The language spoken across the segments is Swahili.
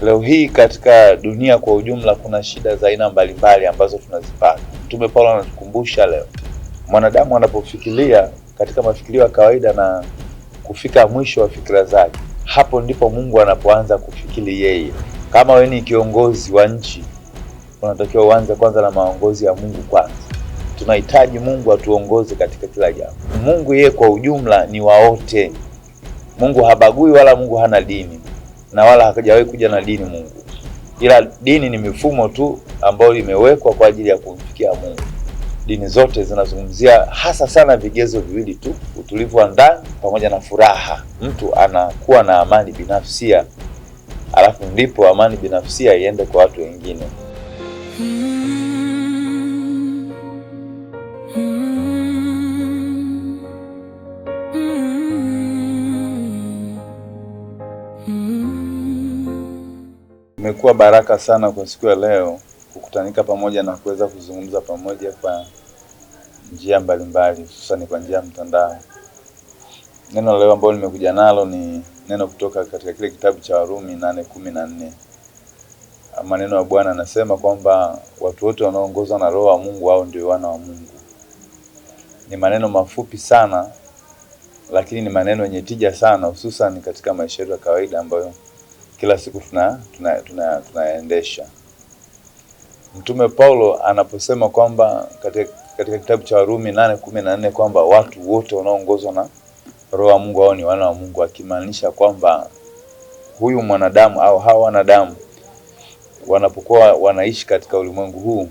Leo hii katika dunia kwa ujumla kuna shida za aina mbalimbali ambazo tunazipata. Mtume Paulo anatukumbusha leo, mwanadamu anapofikiria katika mafikirio ya kawaida na kufika mwisho wa fikra zake, hapo ndipo Mungu anapoanza kufikiri yeye. Kama wewe ni kiongozi wa nchi, unatakiwa uanze kwanza na maongozi ya Mungu kwanza. Tunahitaji Mungu atuongoze katika kila jambo. Mungu yeye kwa ujumla ni wa wote. Mungu habagui wala Mungu hana dini na wala hajawahi kuja na dini Mungu. Ila dini ni mifumo tu ambayo imewekwa kwa ajili ya kumfikia Mungu. Dini zote zinazungumzia hasa sana vigezo viwili tu, utulivu wa ndani pamoja na furaha. Mtu anakuwa na amani binafsia, alafu ndipo amani binafsia iende kwa watu wengine. Imekuwa baraka sana kwa siku ya leo kukutanika pamoja na kuweza kuzungumza pamoja kwa njia mbalimbali, hususan kwa njia ya mtandao. Neno leo ambalo nimekuja nalo ni neno kutoka katika kile kitabu cha Warumi 8:14. Maneno ya Bwana anasema kwamba watu wote wanaoongozwa na Roho wa Mungu hao ndio wana wa Mungu. Ni maneno mafupi sana, lakini ni maneno yenye tija sana, hususan katika maisha yetu ya kawaida ambayo kila siku tunaendesha. Mtume Paulo anaposema kwamba katika kitabu cha Warumi 8:14 kwamba watu wote wanaoongozwa na Roho wa Mungu hao ni wana wa Mungu, akimaanisha kwamba huyu mwanadamu au hawa wanadamu wanapokuwa wanaishi katika ulimwengu huu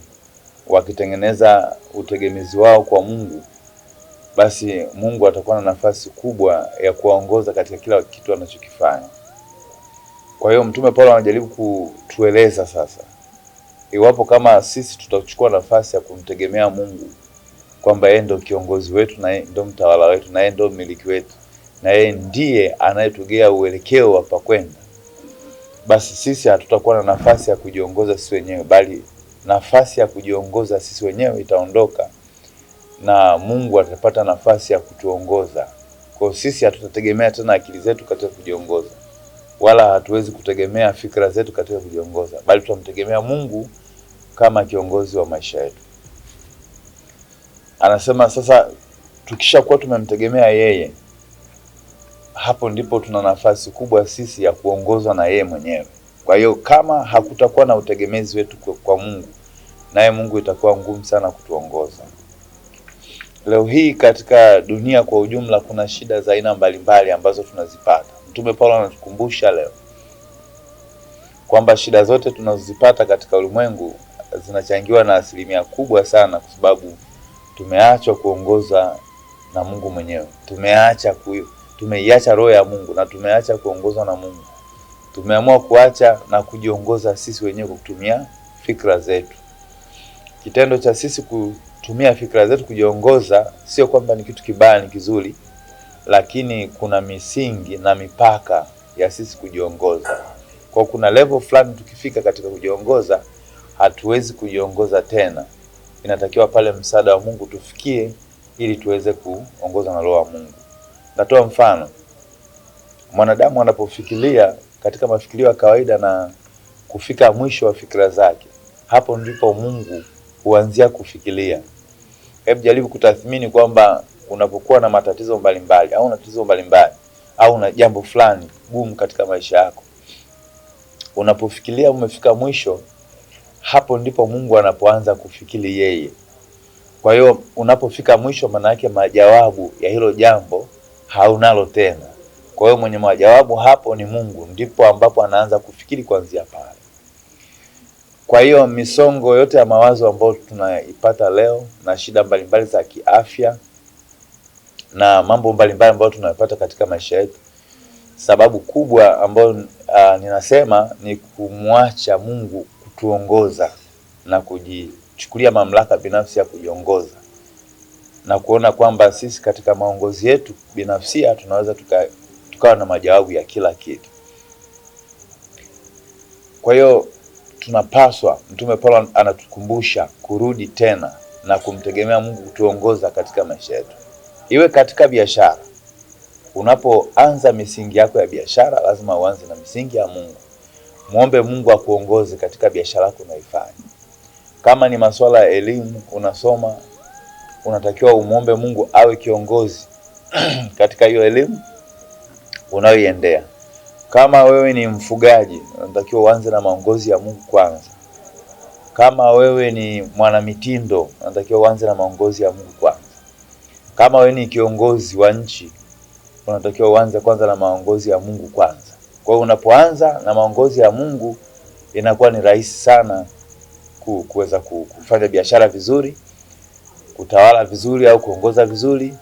wakitengeneza utegemezi wao kwa Mungu, basi Mungu atakuwa na nafasi kubwa ya kuwaongoza katika kila kitu wanachokifanya. Kwa hiyo Mtume Paulo anajaribu kutueleza sasa, iwapo kama sisi tutachukua nafasi ya kumtegemea Mungu kwamba yeye ndio kiongozi wetu na yeye ndio mtawala wetu na yeye ndio mmiliki wetu na yeye ndiye anayetugea uelekeo wa pakwenda, basi sisi hatutakuwa na nafasi ya kujiongoza sisi wenyewe, bali nafasi ya kujiongoza sisi wenyewe itaondoka na Mungu atapata nafasi ya kutuongoza. Kwa sisi hatutategemea tena akili zetu katika kujiongoza, wala hatuwezi kutegemea fikra zetu katika kujiongoza, bali tutamtegemea Mungu kama kiongozi wa maisha yetu. Anasema sasa tukishakuwa tumemtegemea yeye, hapo ndipo tuna nafasi kubwa sisi ya kuongozwa na yeye mwenyewe. Kwa hiyo kama hakutakuwa na utegemezi wetu kwa Mungu, naye Mungu itakuwa ngumu sana kutuongoza. Leo hii katika dunia kwa ujumla kuna shida za aina mbalimbali ambazo tunazipata. Mtume Paulo anatukumbusha leo kwamba shida zote tunazozipata katika ulimwengu zinachangiwa na asilimia kubwa sana kwa sababu tumeachwa kuongoza na Mungu mwenyewe. Tumeiacha roho ya Mungu na tumeacha kuongozwa na Mungu. Tumeamua kuacha na kujiongoza sisi wenyewe kwa kutumia fikra zetu. Kitendo cha sisi kutumia fikra zetu kujiongoza sio kwamba ni kitu kibaya, ni kizuri, lakini kuna misingi na mipaka ya sisi kujiongoza. Kwa kuna level fulani tukifika katika kujiongoza, hatuwezi kujiongoza tena. Inatakiwa pale msaada wa Mungu tufikie ili tuweze kuongozwa na Roho wa Mungu. Natoa mfano. Mwanadamu anapofikiria katika mafikirio ya kawaida na kufika mwisho wa fikra zake, hapo ndipo Mungu huanzia kufikiria. Hebu jaribu kutathmini kwamba unapokuwa na matatizo mbalimbali au tatizo mbalimbali au na jambo fulani gumu katika maisha yako, unapofikiria umefika mwisho, hapo ndipo Mungu anapoanza kufikiri yeye. Kwa hiyo unapofika mwisho, maana yake majawabu ya hilo jambo haunalo tena. Kwa hiyo mwenye majawabu hapo ni Mungu, ndipo ambapo anaanza kufikiri kuanzia pale. Kwa hiyo misongo yote ya mawazo ambayo tunaipata leo na shida mbalimbali za kiafya na mambo mbalimbali ambayo tunayapata katika maisha yetu, sababu kubwa ambayo ninasema ni kumwacha Mungu kutuongoza na kujichukulia mamlaka binafsi ya kujiongoza na kuona kwamba sisi katika maongozi yetu binafsi tunaweza tukawa na majawabu ya kila kitu. Kwa hiyo tunapaswa, Mtume Paulo anatukumbusha kurudi tena na kumtegemea Mungu kutuongoza katika maisha yetu. Iwe katika biashara, unapoanza misingi yako ya biashara lazima uanze na misingi ya Mungu. muombe Mungu akuongoze katika biashara yako unaifanya. Kama ni masuala ya elimu unasoma, unatakiwa umuombe Mungu awe kiongozi katika hiyo elimu unayoiendea. Kama wewe ni mfugaji, unatakiwa uanze na maongozi ya Mungu kwanza. Kama wewe ni mwanamitindo, unatakiwa uanze na maongozi ya Mungu kwanza. Kama wewe ni kiongozi wa nchi, unatakiwa uanze kwanza na maongozi ya Mungu kwanza. Kwa hiyo unapoanza na maongozi ya Mungu, inakuwa ni rahisi sana kuweza kufanya biashara vizuri, kutawala vizuri au kuongoza vizuri.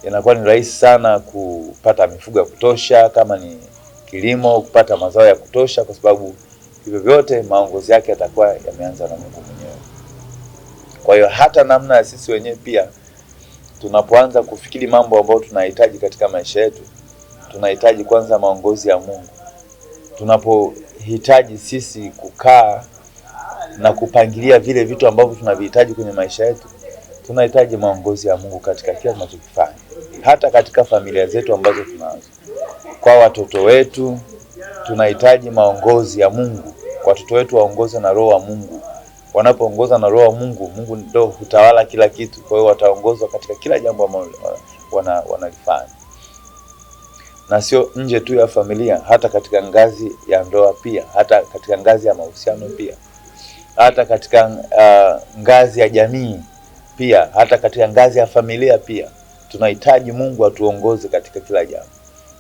Inakuwa ni rahisi sana kupata mifugo ya kutosha, kama ni kilimo kupata mazao ya kutosha, kwa sababu hivyo vyote maongozi yake yatakuwa yameanza na Mungu mwenyewe. Kwa hiyo hata namna ya sisi wenyewe pia tunapoanza kufikiri mambo ambayo tunahitaji katika maisha yetu, tunahitaji kwanza maongozi ya Mungu. Tunapohitaji sisi kukaa na kupangilia vile vitu ambavyo tunavihitaji kwenye maisha yetu, tunahitaji maongozi ya Mungu katika kila tunachokifanya. Hata katika familia zetu ambazo tunazo, kwa watoto wetu tunahitaji maongozi ya Mungu. Watoto wetu waongozwe na Roho wa Mungu. Wanapoongozwa na Roho wa Mungu, Mungu ndio hutawala kila kitu. Kwa hiyo wataongozwa katika kila jambo ambalo wanalifanya. Na sio nje tu ya familia, hata katika ngazi ya ndoa pia, hata katika ngazi ya mahusiano pia, hata katika ngazi ya jamii pia, hata katika ngazi ya familia pia. Tunahitaji Mungu atuongoze katika kila jambo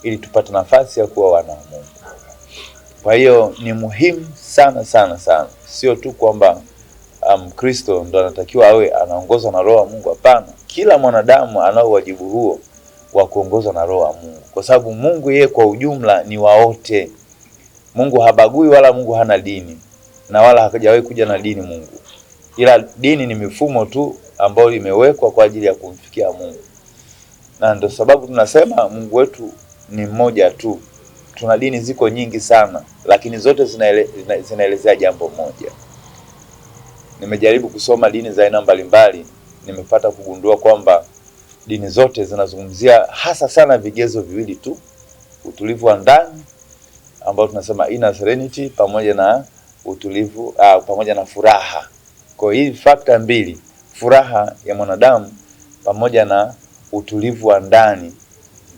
ili tupate nafasi ya kuwa wana wa Mungu. Kwa hiyo ni muhimu sana sana sana, sio tu kwamba Mkristo ndo anatakiwa awe anaongozwa na Roho wa Mungu. Hapana, kila mwanadamu anao wajibu huo wa kuongozwa na Roho wa Mungu, kwa sababu Mungu yeye kwa ujumla ni wa wote. Mungu habagui, wala Mungu hana dini, na wala hajawahi kuja na dini Mungu. Ila dini ni mifumo tu ambayo imewekwa kwa ajili ya kumfikia Mungu. Na ndio sababu tunasema Mungu wetu ni mmoja tu. Tuna dini ziko nyingi sana, lakini zote zinaelezea jambo moja. Nimejaribu kusoma dini za aina mbalimbali, nimepata kugundua kwamba dini zote zinazungumzia hasa sana vigezo viwili tu: utulivu wa ndani ambao tunasema inner serenity, pamoja na utulivu pamoja na furaha. Kwa hiyo hii factor mbili, furaha ya mwanadamu pamoja na utulivu wa ndani,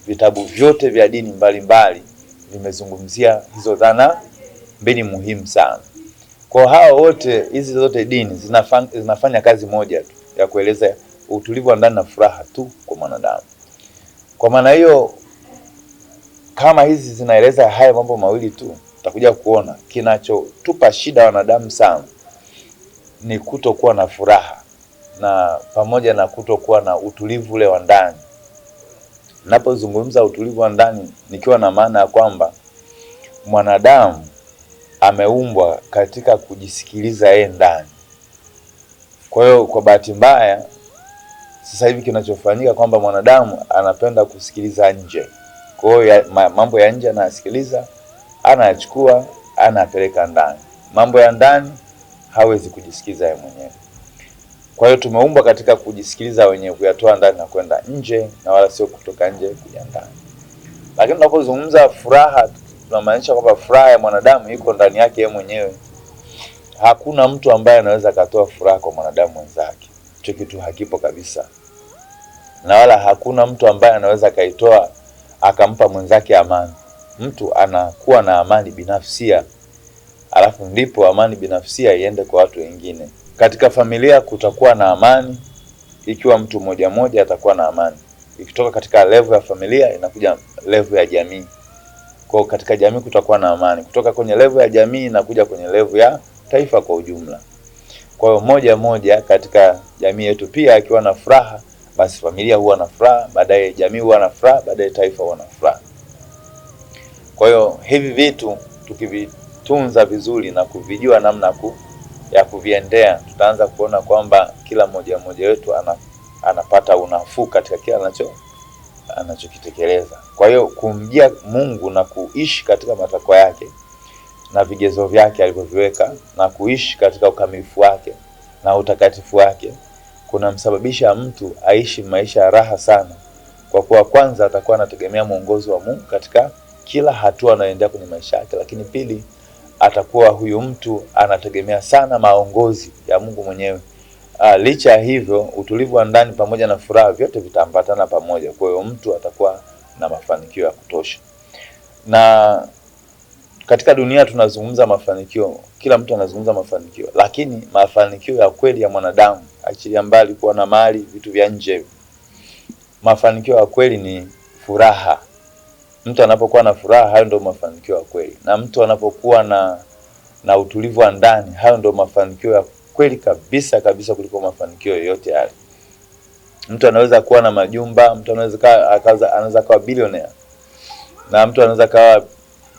vitabu vyote vya dini mbalimbali vimezungumzia hizo dhana mbili muhimu sana. Kwa hao wote, hizi zote dini zinafanya kazi moja tu ya kueleza utulivu wa ndani na furaha tu kwa mwanadamu. Kwa maana hiyo, kama hizi zinaeleza haya mambo mawili tu, utakuja kuona kinachotupa shida wanadamu sana ni kutokuwa na furaha na pamoja na kutokuwa na utulivu ule wa ndani. Ninapozungumza utulivu wa ndani, nikiwa na maana ya kwamba mwanadamu ameumbwa katika kujisikiliza yeye ndani. Kwa hiyo kwa bahati mbaya sasa hivi kinachofanyika kwamba mwanadamu anapenda kusikiliza nje. Kwa hiyo mambo ya nje anasikiliza, anachukua, anapeleka ndani. Mambo ya ndani hawezi kujisikiliza yeye mwenyewe. Kwa hiyo tumeumbwa katika kujisikiliza wenyewe, kuyatoa ndani na kwenda nje, na wala sio kutoka nje kuja ndani. Lakini tunapozungumza furaha, tunamaanisha kwamba furaha ya mwanadamu iko ndani yake yeye mwenyewe. Hakuna mtu ambaye anaweza katoa furaha kwa mwanadamu mwenzake. Hicho kitu hakipo kabisa. Na wala hakuna mtu ambaye anaweza kaitoa akampa mwenzake amani. Mtu anakuwa na amani binafsia, alafu ndipo amani binafsia iende kwa watu wengine. Katika familia kutakuwa na amani ikiwa mtu mmoja mmoja atakuwa na amani. Ikitoka katika level ya familia inakuja level ya jamii. Kwa katika jamii kutakuwa na amani. Kutoka kwenye level ya jamii inakuja kwenye level ya taifa kwa ujumla. Kwa hiyo moja moja katika jamii yetu pia akiwa na furaha, basi familia huwa na furaha, baadaye jamii huwa na furaha, baadaye taifa huwa na furaha. Kwa hiyo hivi vitu tukivitunza vizuri na kuvijua namna ya kuviendea, tutaanza kuona kwamba kila mmoja wetu anapata unafuu katika kila anachokitekeleza. Kwa hiyo kumjia Mungu na kuishi katika matakwa yake na vigezo vyake alivyoviweka, na kuishi katika ukamilifu wake na utakatifu wake, kunamsababisha mtu aishi maisha ya raha sana. Kwa kuwa kwanza atakuwa anategemea mwongozo wa Mungu katika kila hatua anayoendea kwenye maisha yake, lakini pili atakuwa huyu mtu anategemea sana maongozi ya Mungu mwenyewe. Licha ya hivyo, utulivu wa ndani pamoja na furaha vyote vitaambatana pamoja. Kwa hiyo mtu atakuwa na mafanikio ya kutosha. Na katika dunia tunazungumza mafanikio, kila mtu anazungumza mafanikio, lakini mafanikio ya kweli ya mwanadamu, achilia mbali kuwa na mali, vitu vya nje, mafanikio ya kweli ni furaha. Mtu anapokuwa na furaha, hayo ndio mafanikio ya kweli. Na mtu anapokuwa na utulivu wa ndani, hayo ndio mafanikio ya kweli kabisa kabisa kuliko mafanikio yoyote yale. Mtu anaweza kuwa na majumba, mtu anaweza kuwa billionaire, na mtu anaweza kuwa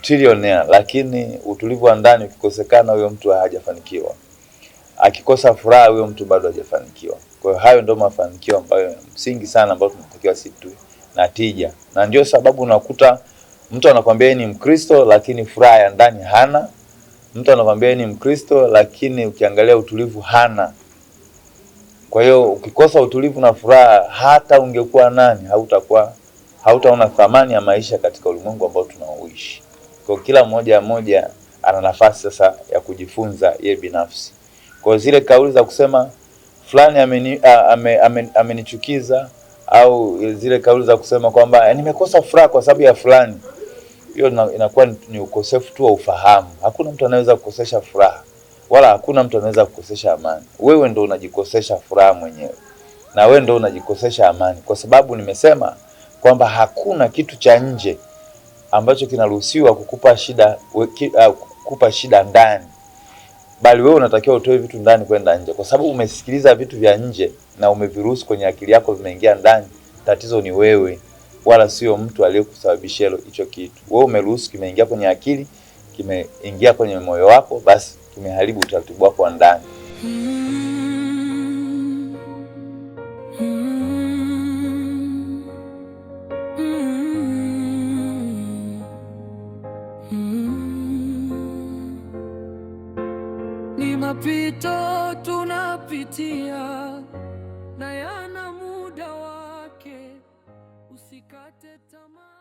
trillionaire, lakini utulivu wa ndani ukikosekana, huyo mtu hajafanikiwa. Akikosa furaha, huyo mtu bado hajafanikiwa. Kwa hiyo hayo ndio mafanikio ambayo msingi sana ambayo tunatakiwa sisi tu na tija. Na ndio sababu unakuta mtu anakuambia ni Mkristo lakini furaha ya ndani hana. Mtu anakuambia ni Mkristo lakini ukiangalia utulivu hana. Kwa hiyo ukikosa utulivu na furaha, hata ungekuwa nani, hautaona thamani ya maisha katika ulimwengu ambao tunaoishi. Kwa kila mmoja ana nafasi sasa ya kujifunza yeye binafsi. Kwa zile kauli za kusema fulani amenichukiza, au zile kauli za kusema kwamba nimekosa furaha kwa sababu ya fulani, hiyo inakuwa ni ukosefu tu wa ufahamu. Hakuna mtu anaweza kukosesha furaha, wala hakuna mtu anaweza kukosesha amani. Wewe ndio unajikosesha furaha mwenyewe, na wewe ndio unajikosesha amani, kwa sababu nimesema kwamba hakuna kitu cha nje ambacho kinaruhusiwa kukupa shida ndani, bali wewe unatakiwa utoe vitu ndani kwenda nje. Kwa sababu umesikiliza vitu vya nje na umeviruhusu kwenye akili yako, vimeingia ndani. Tatizo ni wewe, wala sio mtu aliyekusababishia hicho kitu. Wewe umeruhusu, kimeingia kwenye akili, kimeingia kwenye moyo wako, basi kimeharibu utaratibu wako wa ndani. Ni mapito tunapitia na yana muda wake, usikate tamaa.